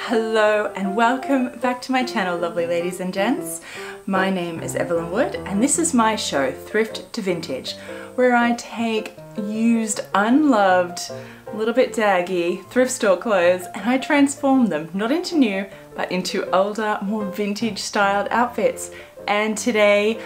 Hello and welcome back to my channel, lovely ladies and gents. My name is Evelyn Wood and this is my show, Thrift to Vintage, where I take used, unloved, a little bit daggy thrift store clothes and I transform them, not into new, but into older, more vintage styled outfits. And today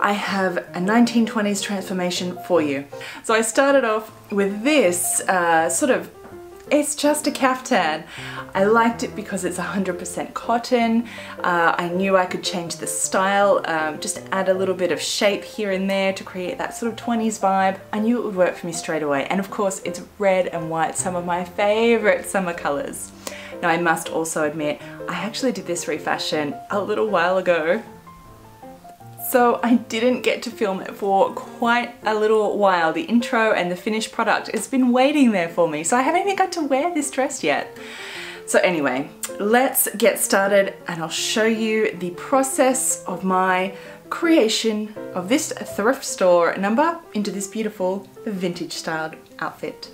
I have a 1920s transformation for you. So I started off with this it's just a kaftan. I liked it because it's 100% cotton. I knew I could change the style, just add a little bit of shape here and there to create that sort of 20s vibe. I knew it would work for me straight away. And of course, it's red and white, some of my favorite summer colors. Now I must also admit, I actually did this refashion a little while ago. So I didn't get to film it for quite a little while. The intro and the finished product has been waiting there for me, so I haven't even got to wear this dress yet. So anyway, let's get started and I'll show you the process of my creation of this thrift store number into this beautiful vintage styled outfit.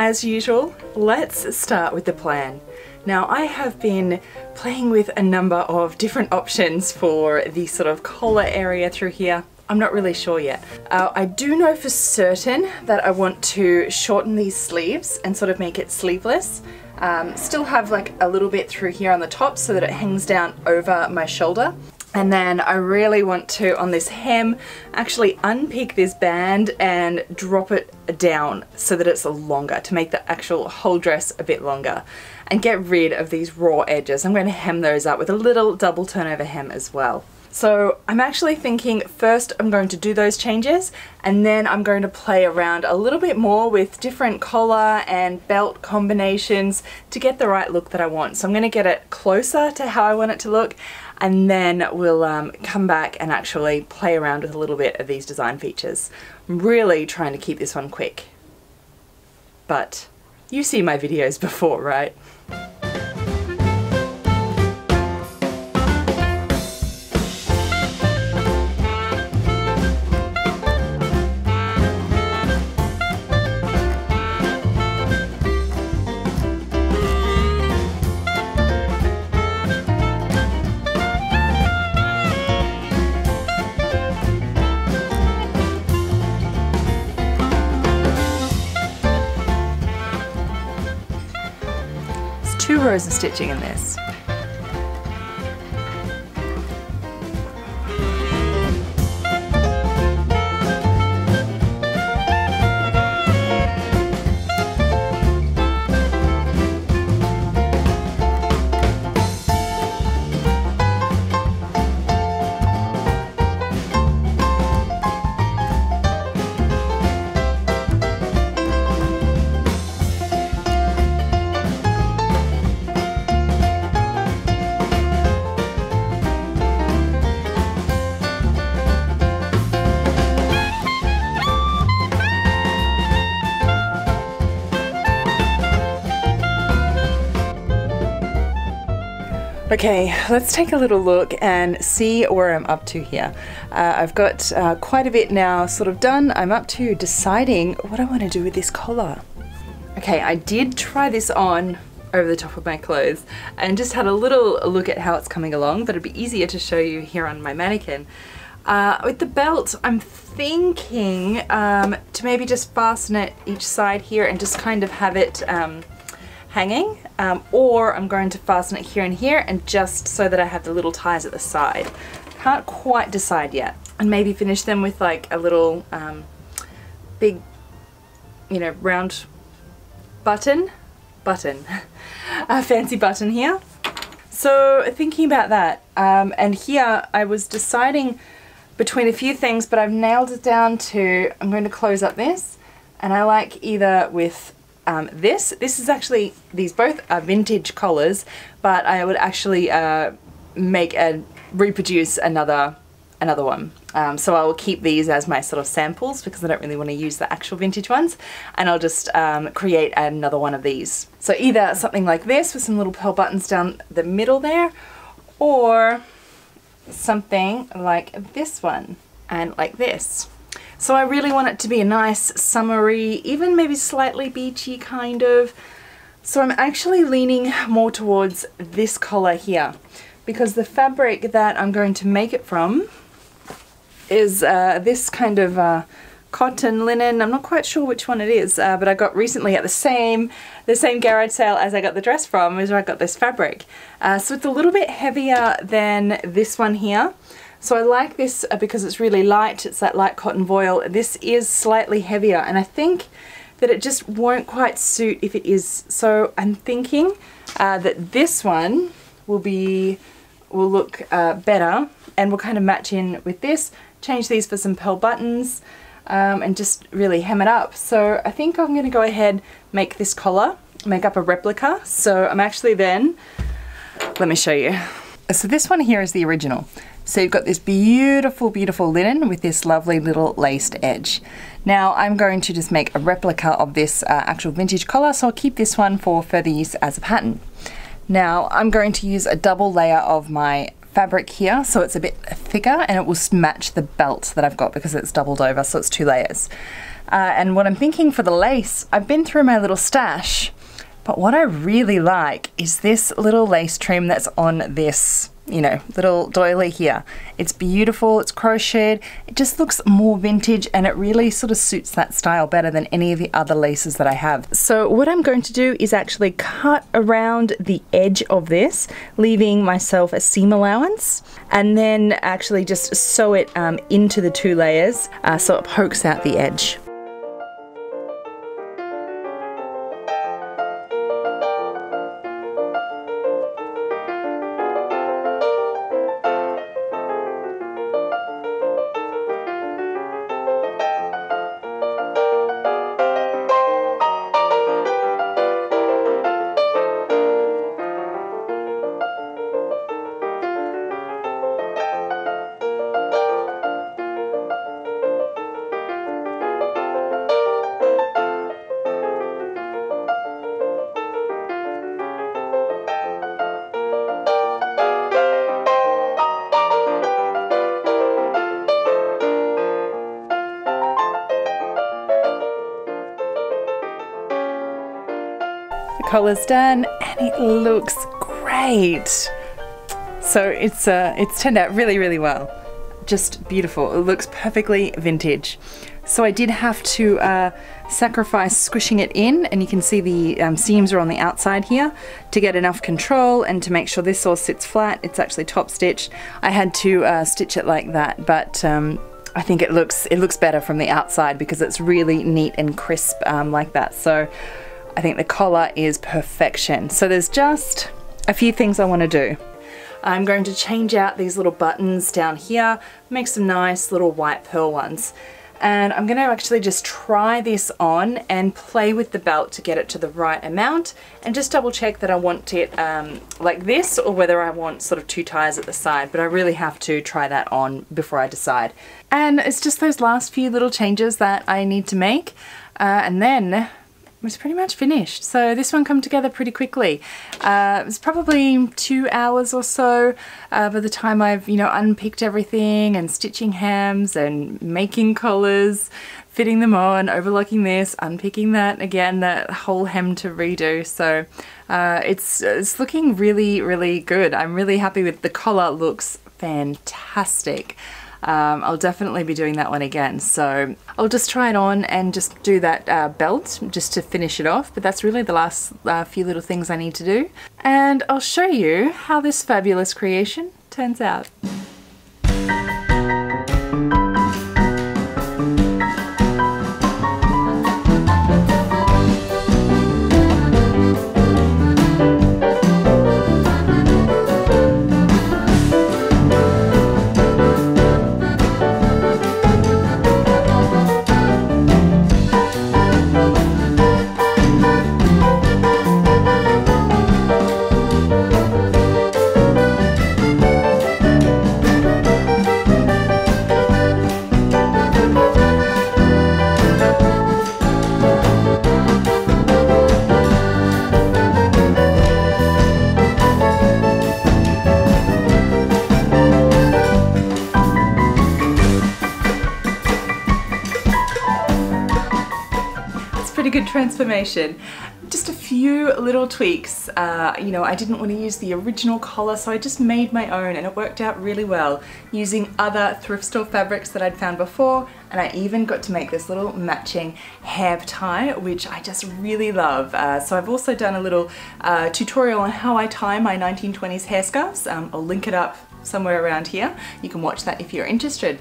As usual, let's start with the plan. Now I have been playing with a number of different options for the sort of collar area through here. I'm not really sure yet. I do know for certain that I want to shorten these sleeves and sort of make it sleeveless. Still have like a little bit through here on the top so that it hangs down over my shoulder. And then I really want to, on this hem, actually unpick this band and drop it down so that it's longer, to make the actual whole dress a bit longer and get rid of these raw edges. I'm going to hem those up with a little double turnover hem as well. So I'm actually thinking first I'm going to do those changes and then I'm going to play around a little bit more with different collar and belt combinations to get the right look that I want. So I'm going to get it closer to how I want it to look and then we'll come back and actually play around with a little bit of these design features. I'm really trying to keep this one quick, but you've seen my videos before, right? Two rows of stitching in this. Okay, let's take a little look and see where I'm up to here. I've got quite a bit now sort of done. I'm up to deciding what I want to do with this collar. Okay, I did try this on over the top of my clothes and just had a little look at how it's coming along, but it'd be easier to show you here on my mannequin. With the belt, I'm thinking to maybe just fasten it each side here and just kind of have it hanging, or I'm going to fasten it here and here and just so that I have the little ties at the side. Can't quite decide yet. And maybe finish them with like a little big, you know, round button, a fancy button here. So thinking about that, and here I was deciding between a few things, but I've nailed it down to, I'm going to close up this, and I like either with this is actually, these both are vintage collars, but I would actually reproduce another one. So I will keep these as my sort of samples because I don't really want to use the actual vintage ones, and I'll just create another one of these. So either something like this with some little pearl buttons down the middle there, or something like this one. and like this. So I really want it to be a nice summery, even maybe slightly beachy kind of. So I'm actually leaning more towards this collar here, because the fabric that I'm going to make it from is this kind of cotton linen. I'm not quite sure which one it is, but I got recently at the same garage sale as I got the dress from, is where I got this fabric. So it's a little bit heavier than this one here. So I like this because it's really light. It's that light cotton voile. This is slightly heavier, and I think that it just won't quite suit if it is. So I'm thinking that this one will look better, and will kind of match in with this. Change these for some pearl buttons, and just really hem it up. So I think I'm going to go ahead, make this collar, make up a replica. So I'm actually then, let me show you. So this one here is the original. So you've got this beautiful, beautiful linen with this lovely little laced edge. Now I'm going to just make a replica of this actual vintage collar, so I'll keep this one for further use as a pattern. Now I'm going to use a double layer of my fabric here, so it's a bit thicker, and it will match the belt that I've got because it's doubled over, so it's 2 layers. And what I'm thinking for the lace, I've been through my little stash, but what I really like is this little lace trim that's on this, you know, little doily here. It's beautiful, it's crocheted, it just looks more vintage, and it really sort of suits that style better than any of the other laces that I have. So what I'm going to do is actually cut around the edge of this, leaving myself a seam allowance, and then actually just sew it into the 2 layers so it pokes out the edge. Collar's done, and it looks great. So it's turned out really, really well. Just beautiful. It looks perfectly vintage. So I did have to sacrifice squishing it in, and you can see the seams are on the outside here to get enough control and to make sure this all sits flat. It's actually top stitched. I had to stitch it like that, but I think it looks better from the outside because it's really neat and crisp like that. So I think the collar is perfection. So there's just a few things I want to do. I'm going to change out these little buttons down here, make some nice little white pearl ones. And I'm going to actually just try this on and play with the belt to get it to the right amount, and just double check that I want it like this, or whether I want sort of 2 ties at the side, but I really have to try that on before I decide. And it's just those last few little changes that I need to make, and then it's pretty much finished. So this one come together pretty quickly. It was probably 2 hours or so by the time I've, you know, unpicked everything and stitching hems and making collars, fitting them on, overlocking this, unpicking that again, that whole hem to redo. So it's looking really, really good. I'm really happy with the collar. Looks fantastic. I'll definitely be doing that one again, so I'll just try it on and just do that belt just to finish it off, but that's really the last few little things I need to do, and I'll show you how this fabulous creation turns out. really good transformation. Just a few little tweaks. You know, I didn't want to use the original collar, so I just made my own, and it worked out really well using other thrift store fabrics that I'd found before, and I even got to make this little matching hair tie, which I just really love. So I've also done a little tutorial on how I tie my 1920s hairscarves. I'll link it up somewhere around here. You can watch that if you're interested.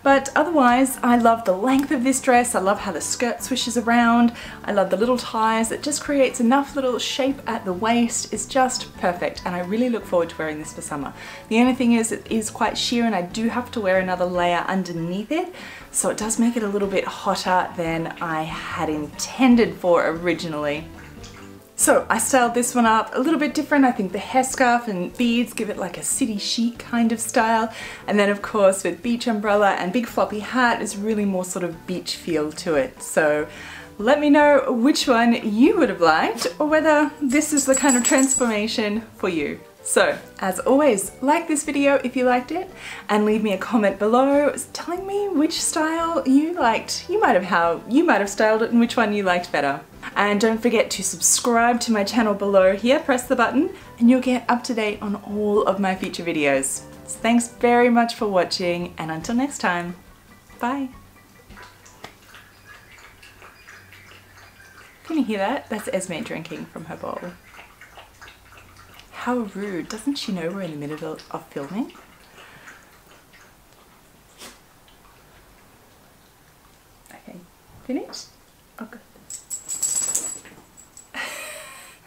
But otherwise, I love the length of this dress. I love how the skirt swishes around. I love the little ties. It just creates enough little shape at the waist. It's just perfect, and I really look forward to wearing this for summer. The only thing is, it is quite sheer, and I do have to wear another layer underneath it, so it does make it a little bit hotter than I had intended for originally. So I styled this one up a little bit different. I think the headscarf and beads give it like a city chic kind of style. And then of course with beach umbrella and big floppy hat is really more sort of beach feel to it. So let me know which one you would have liked, or whether this is the kind of transformation for you. So, as always, like this video if you liked it, and leave me a comment below telling me which style you liked. You might have styled it and which one you liked better. And don't forget to subscribe to my channel below here, press the button, and you'll get up to date on all of my future videos. So thanks very much for watching, and until next time, bye. Can you hear that? That's Esme drinking from her bowl. How rude. Doesn't she know we're in the middle of filming?